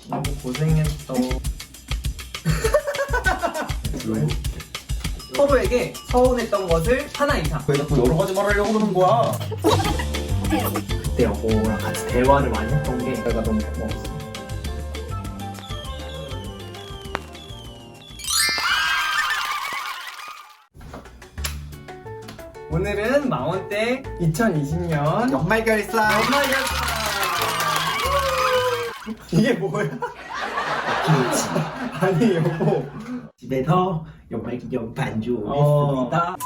너무 고생했어. 서로에게 서운했던 것을 하나 이상. 왜 자꾸 여러 가지 말하려고 그러는 거야? 그때 여보랑 같이 대화를 많이 했던 게 내가 너무 고마웠어. 오늘은 망원댁 2020년 연말 결산. 연말이었어. 이게 뭐야? 아니 여보. 집에서 연말 기념 반주 어. 했습니다.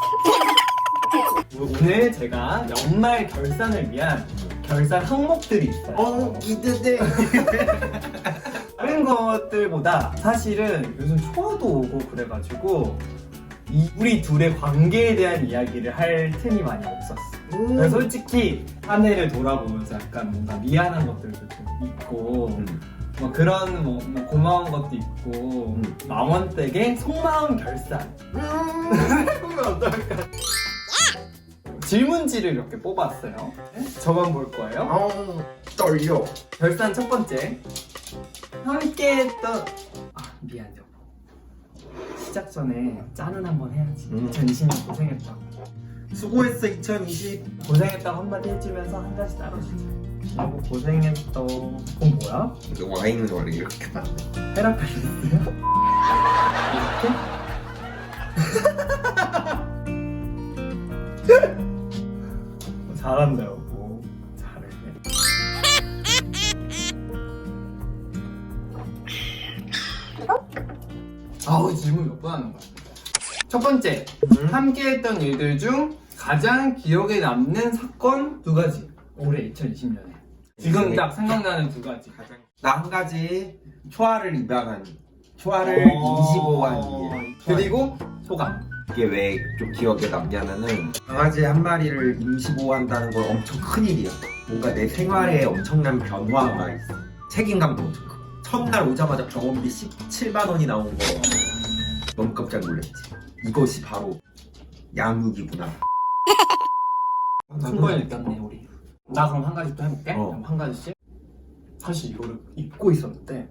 오늘 제가 연말 결산을 위한 결산 항목들이 있어요. 기대돼. 다른 것들보다 사실은 요즘 초화도 오고 그래가지고 우리 둘의 관계에 대한 이야기를 할 틈이 많이 없었어. 그래서 솔직히 한 해를 돌아보면서 약간 뭔가 미안한 것들도 좀 있고 뭐 그런 뭐 고마운 것도 있고 망원댁의 속마음 결산 해보면 어떨까? 질문지를 몇 개 뽑았어요. 저만 볼 거예요. 떨려. 결산 첫 번째. 함께했던 미안 여보. 시작 전에 짠은 한번 해야지. 2020년 고생했다고. 수고했어 2020. 고생했다고 한마디 해주면서 한 가지 따라주자. 여보 고생했어. 그건 뭐야? 와인을 원래 이렇게 봐. 헤라클레스야? 이렇게? 잘한다 여보. 잘해. 아우 질문 몇 번 하는 거야. 첫 번째, 함께했던 일들 중 가장 기억에 남는 사건 두 가지. 올해 2020년에 지금 딱 생각나는 두 가지. 나 한 가지 초아를 입양한 초아를 임시보호한 일. 그리고 소감. 이게 왜 좀 기억에 남냐면은 강아지 한 마리를 임시보호한다는 건 엄청 큰일이야. 뭔가 내 생활에 엄청난 변화가 있어. 책임감도 엄청 크고 첫날 오자마자 병원비 17만 원이 나온 거 너무 깜짝 놀랐지. 이것이 바로 양육이구나. 큰 걸 느꼈네 우리. 나 그럼 한 가지 또 해볼게. 그럼 한 가지씩. 사실 이거를 잊고 있었는데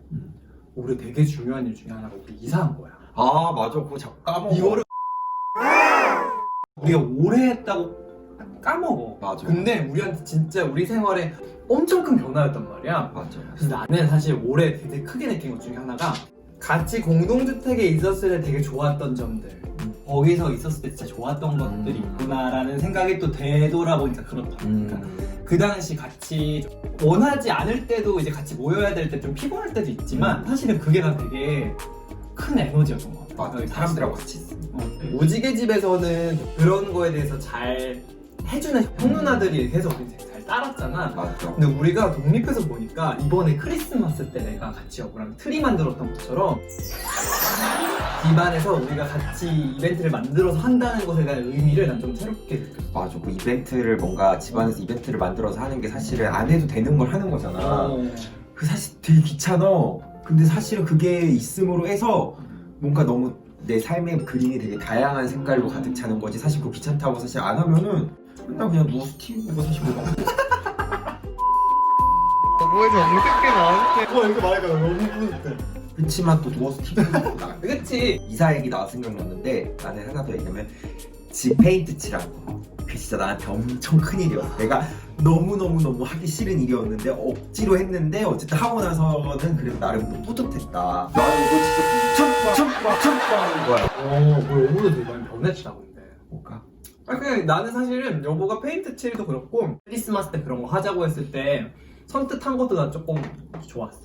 올해 되게 중요한 일 중에 하나가 우리 이사한 거야. 아 맞아, 그거 자꾸 까먹어. 이거를 우리가 오래 했다고 까먹어. 맞아. 근데 우리한테 진짜 우리 생활에 엄청 큰 변화였단 말이야. 맞아. 그래서 나는 사실 올해 되게 크게 느낀 것 중에 하나가 같이 공동주택에 있었을 때 되게 좋았던 점들, 거기서 있었을 때 진짜 좋았던 것들이 있구나라는 생각이 또 되돌아보니까 그렇더라고. 그 당시 같이 원하지 않을 때도 이제 같이 모여야 될 때 좀 피곤할 때도 있지만 사실은 그게 난 되게 큰 에너지였던 것 같아. 맞아. 사람들하고 같이 있으면. 오지게 집에서는 그런 거에 대해서 잘 해주는 형 누나들이 계속 이제 잘 따랐잖아. 맞아. 근데 우리가 독립해서 보니까 이번에 크리스마스 때 내가 같이 여보랑 트리 만들었던 것처럼 집안에서 우리가 같이 이벤트를 만들어서 한다는 것에 대한 의미를 난 좀 새롭게 느꼈어. 맞아. 그 이벤트를 뭔가 집안에서 이벤트를 만들어서 하는 게 사실은 안 해도 되는 걸 하는 거잖아. 그 사실 되게 귀찮아. 근데 사실은 그게 있음으로 해서 뭔가 너무 내 삶의 그림이 되게 다양한 색깔로 가득 차는 거지. 사실 그거 귀찮다고 사실 안 하면은 맨날 그냥 누워서 TV 보고 사실 뭐 뭐에서 어떻게 나한테 이거 말해봐. 너무 뿌듯해. 그치만 또 누워서 TV 보고 나. 그치? 이사 얘기 나와 생각났는데 나는 하나 더 얘기하면 집 페인트 칠한 거. 그게 진짜 나한테 엄청 큰일이었어. 내가 너무너무 하기 싫은 일이었는데 억지로 했는데 어쨌든 하고 나서는 그래도 나름 또 뿌듯했다. 나는 이거 진짜 참고 하는 거야. 뭐 여보도 되게 많이 변했다 근데. 뭐가? 그냥 나는 사실은 여보가 페인트 칠도 그렇고 크리스마스 때 그런 거 하자고 했을 때 선뜻한 것도 난 조금 좋았어.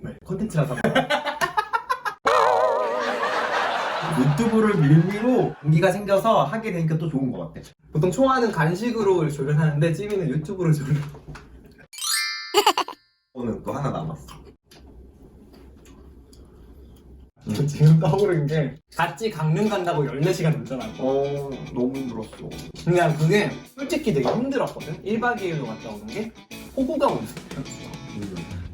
왜? 컨텐츠라서. 유튜브를 밀미로 동기가 생겨서 하게 되니까 또 좋은 것 같아. 보통 총알은 간식으로 조련하는데 찌미는 유튜브로 조련. 오늘 또 하나 남았어. 지금 떠오른 게 같이 강릉 간다고 14시간 운전하고. 너무 힘들었어. 근데 난 그게 솔직히 되게 힘들었거든. 1박 2일로 갔다 오는 게 폭우가 오는 때였어.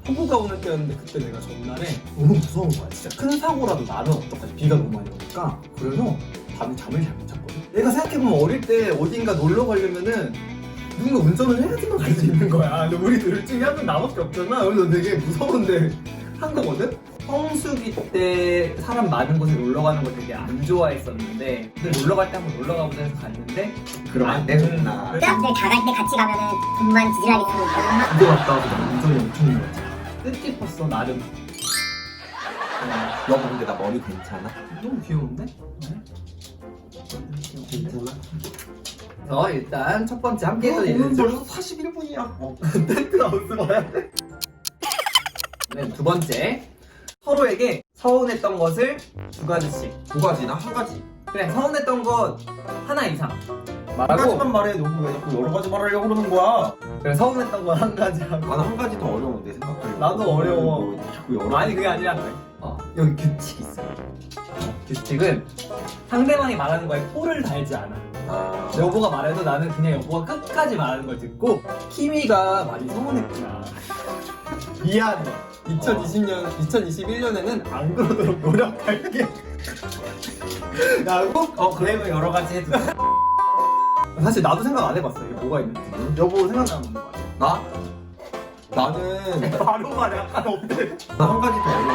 폭우가 오는 때였는데 그때 내가 전날에 너무 무서운 거야. 진짜 큰 사고라도 나면 어떡하지. 비가 너무 많이 오니까. 그래서 밤에 잠을 잘 못 잤거든. 내가 생각해보면 어릴 때 어딘가 놀러 가려면은 누군가 운전을 해야지만 갈 수 있는 거야. 근데 우리 둘 중에 한 명 나밖에 없잖아. 그래서 되게 무서운데 한 거거든? 성수기 때 사람 많은 곳에 놀러 가는 거 되게 안 좋아했었는데 근데 놀러 갈 때 한번 놀러 가보자 해서 갔는데 그럼 안 되겠나. 대학생 다 갈 때 같이 가면은 돈만 지지하게 쓰고 있거든. 그거 갔다 와서 나 운전이 엄청 힘들었지. 뜻깊었어 나름. 여보 근데 나 머리 괜찮아? 너무 귀여운데? 괜찮아? 그래서 일단 첫 번째 함께 했던 일은 벌써 41분이야. 텐트 하우스 봐야 돼. 네, 두 번째 서로에게 서운했던 것을 두 가지씩. 두 가지나 한 가지. 그래 서운했던 것 하나 이상 한 말하고. 가지만 말해. 너무 왜 자꾸 여러 가지 말하려고 그러는 거야? 그래 서운했던 건 한 가지 하고. 나는 한 가지도 어려운데 생각하려고. 나도 어려워. 뭐 자꾸 여러 아니 그게 아니라 여기 규칙이 있어. 규칙은 상대방이 말하는 거에 포를 달지 않아. 아. 여보가 말해도 나는 그냥 여보가 끝까지 말하는 걸 듣고 키미가 많이 서운했구나. 미안해. 2021년에는 안 그러도록 노력할게. 라고 그래 여러 가지 해도 돼. 사실 나도 생각 안 해봤어. 이게 뭐가 있는지. 여보 생각나는 거 같아. 나? 나는 바로 말해. 약간 없대. 한 가지 더 어려운데.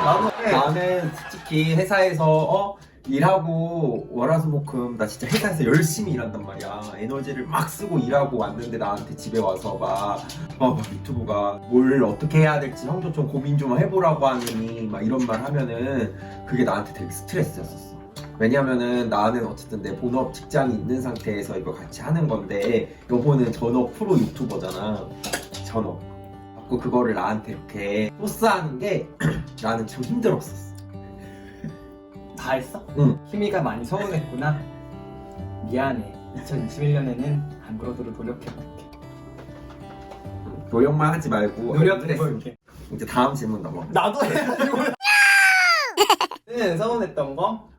나도 해. 나는 솔직히 회사에서 일하고 월화수목금 나 진짜 회사에서 열심히 일한단 말이야. 에너지를 막 쓰고 일하고 왔는데 나한테 집에 와서 막 유튜브가 뭘 어떻게 해야 될지 형도 좀 고민 좀 해보라고 하느니 막 이런 말 하면은 그게 나한테 되게 스트레스였었어. 왜냐면은 나는 어쨌든 내 본업 직장이 있는 상태에서 이거 같이 하는 건데 여보는 전업 프로 유튜버잖아. 전업. 자꾸 그거를 나한테 이렇게 소스하는 게 나는 좀 힘들었었어. 다 했어? 응. 키미가 많이 서운했구나. 미안해. 2021년에는 안 그러도록 노력해볼게. 노력만 하지 말고 노력해볼게. 이제 다음 질문 넘어. 나도 해. 네, 서운했던 거?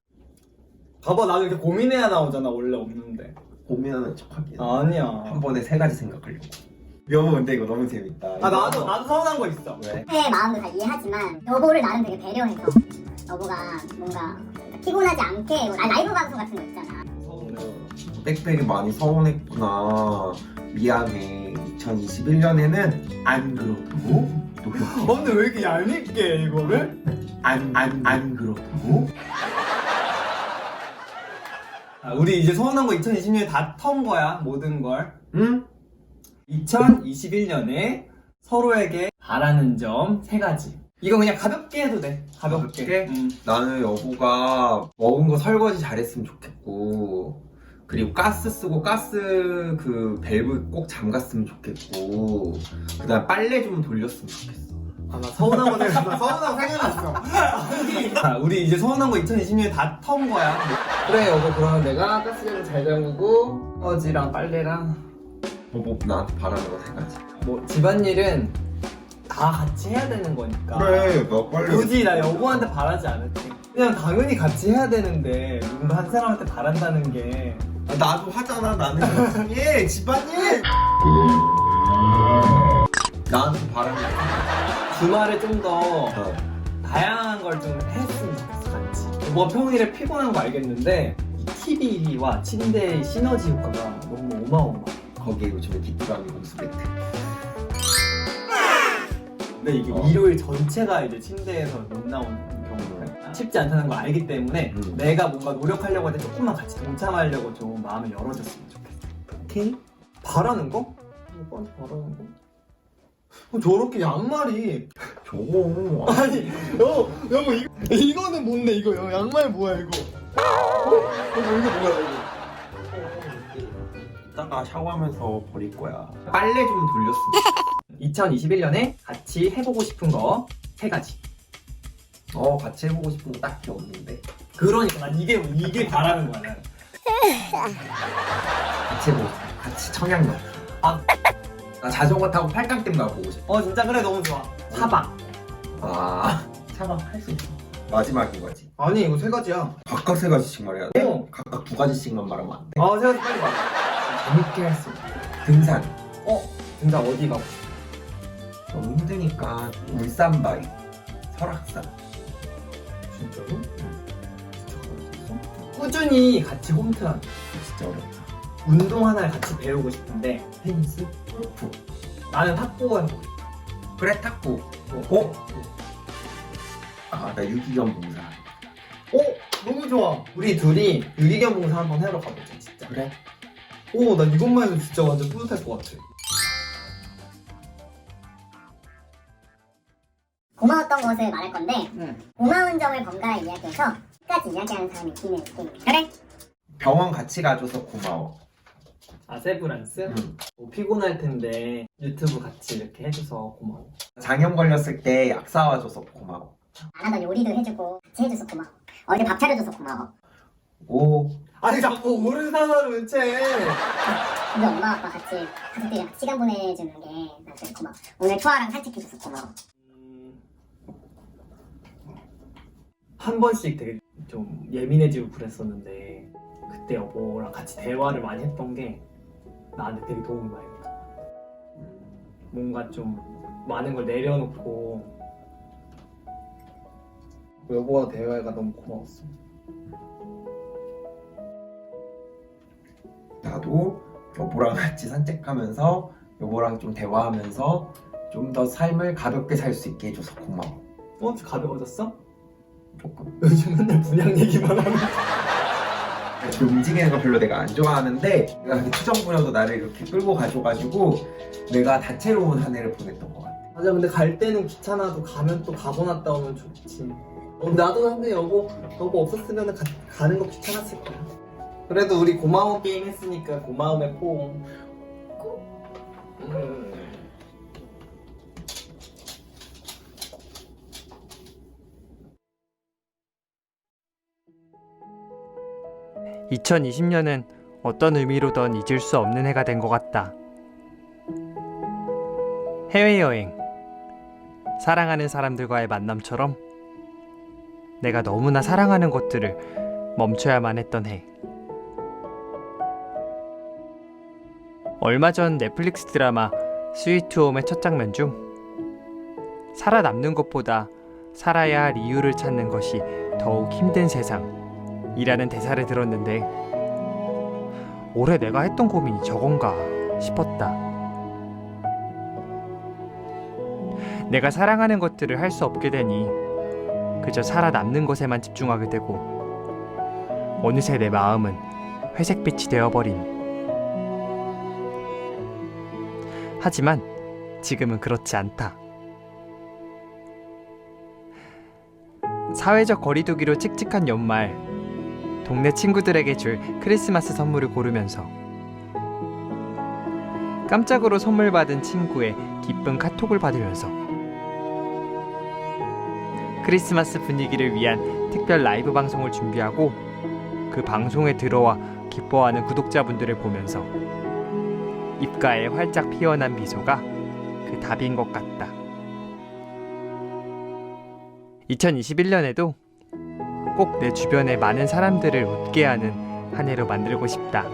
봐봐, 나도 이렇게 고민해야 나오잖아. 원래 없는데. 고민하는 척하기. 아니야. 한 번에 세 가지 생각하려고. 여보 근데 이거 너무 재밌다. 아 나도 서운한 거 있어. 왜? 내 마음도 다 이해하지만 여보를 나름 되게 배려해서 여보가 뭔가 피곤하지 않게 뭐 라이브 방송 같은 거 있잖아. 빽빽이 많이 서운했구나. 미안해. 2021년에는 안 그렇고 노력해. 근데 왜 이렇게 얄밉게 해, 이거를? 안 그렇고. 우리 이제 서운한 거 2020년에 다 턴 거야. 모든 걸. 응? 2021년에 서로에게 바라는 점 3가지. 이거 그냥 가볍게 해도 돼. 가볍게. 나는 여보가 먹은 거 설거지 잘했으면 좋겠고, 그리고 가스 쓰고 가스 그 밸브 꼭 잠갔으면 좋겠고, 그다음 빨래 좀 돌렸으면 좋겠어. 아, 나 서운한 거 생각났어. 자, 우리 이제 서운한 거 2020년에 다 턴 거야. 그래, 여보, 그러면 내가 가스레인지 잘 잠그고, 설거지랑 빨래랑, 여보 나한테 바라는 거 세 가지. 뭐, 집안일은 다 같이 해야 되는 거니까. 그래, 나 빨래. 굳이 나 여보한테 바라지 않을게. 그냥 당연히 같이 해야 되는데, 누군가 한 사람한테 바란다는 게. 나도 하잖아. 나는 예 집안일. 나한테 바라는 거. 주말에 좀 더 어. 다양한 걸 좀 했으면 좋겠어, 같이. 뭐 평일에 피곤한 거 알겠는데, 이 TV와 침대의 시너지 효과가 너무 어마어마해. 거기에 요즘에 기뚜라미 공수 배트. 근데 이게 일요일 전체가 이제 침대에서 못 나오는 경우가 쉽지 않다는 걸 알기 때문에 내가 뭔가 노력하려고 할 때 조금만 같이 동참하려고 좀 마음을 열어줬으면 좋겠어. 오케이? 바라는 거? 오빠한테 바라는 거? 저렇게 양말이 저거. 아니 여보 이거는 뭔데 이거 양말 뭐야 이거 이거 뭐야 이거 이따가 샤워하면서 버릴 거야. 빨래 좀 돌렸으면. 2021년에 같이 해보고 싶은 거 3가지. 같이 해보고 싶은 거 딱히 없는데. 그러니까 난 이게 바라는 거야 나는. 같이 해보고 싶어. 같이 청양역. 나 자전거 타고 팔강댐 가보고 싶어. 진짜 그래 너무 좋아. 차박. 차박 할 수 있어. 마지막인 거지. 아니 이거 3가지야. 각각 세 가지씩 말해야 돼? 어. 각각 2가지씩만 말하면 안 돼? 3가지 빨리 말해. 재밌게 할 수 있어. 등산. 등산 어디 가고 싶어? 너무 힘드니까 울산 바위, 설악산. 진짜로? 진짜 가고 싶어? 꾸준히 같이 홈트하는 거. 진짜 어렵다. 운동 하나를 같이 배우고 싶은데 테니스? 골프? 나는 탁구 해보고 싶어. 그래 탁구. 아, 나 유기견 봉사. 너무 좋아. 우리 둘이 유기견 봉사 한번 하러 가보자 진짜. 그래? 나 이것만 해도 진짜 완전 뿌듯할 것 같아. 고마웠던 것을 말할 건데 고마운 점을 번갈아 이야기해서 끝까지 이야기하는 사람이 이기는 게임이야. 그래? 병원 같이 가줘서 고마워. 세브란스? 뭐 피곤할 텐데 유튜브 같이 이렇게 해줘서 고마워. 장염 걸렸을 때 약 사와줘서 고마워. 안 하던 요리도 해주고 같이 해줘서 고마워. 어제 밥 차려줘서 고마워. 오, 아니 자꾸 오른 산화를 채. 우리 엄마 아빠 같이 가족들이랑 같이 시간 보내주는 게 나한테 고마워. 오늘 초아랑 산책해줘서 고마워. 한 번씩 되게 좀 예민해지고 그랬었는데 그때 여보랑 같이 대화를 많이 했던 게 나한테 되게 도움이 많이 됐어. 뭔가 좀 많은 걸 내려놓고 여보와 대화가 너무 고마웠어. 나도 여보랑 같이 산책하면서 여보랑 좀 대화하면서 좀 더 삶을 가볍게 살 수 있게 해줘서 고마워. 가벼워졌어? 조금. 요즘 맨날 분양 얘기만 하는. 이렇게 움직이는 거 별로 내가 안 좋아하는데 내가 그 추정부녀도 나를 이렇게 끌고 가줘가지고 내가 다채로운 한 해를 보냈던 것 같아. 맞아. 근데 갈 때는 귀찮아도 가면 또 가고 났다 오면 좋지. 나도 근데 여보 없었으면 가는 거 귀찮았을 거야. 그래도 우리 고마워 게임 했으니까 고마움의 포옹. 2020년은 어떤 의미로든 잊을 수 없는 해가 된 것 같다. 해외여행, 사랑하는 사람들과의 만남처럼 내가 너무나 사랑하는 것들을 멈춰야만 했던 해. 얼마 전 넷플릭스 드라마 스위트홈의 첫 장면 중 살아남는 것보다 살아야 할 이유를 찾는 것이 더욱 힘든 세상이라는 대사를 들었는데 올해 내가 했던 고민이 저건가 싶었다. 내가 사랑하는 것들을 할 수 없게 되니 그저 살아남는 것에만 집중하게 되고 어느새 내 마음은 회색빛이 되어버린. 하지만 지금은 그렇지 않다. 사회적 거리두기로 칙칙한 연말, 동네 친구들에게 줄 크리스마스 선물을 고르면서 깜짝으로 선물 받은 친구의 기쁜 카톡을 받으면서 크리스마스 분위기를 위한 특별 라이브 방송을 준비하고 그 방송에 들어와 기뻐하는 구독자분들을 보면서 입가에 활짝 피어난 미소가 그 답인 것 같다. 2021년에도 꼭 내 주변의 많은 사람들을 웃게 하는 한 해로 만들고 싶다.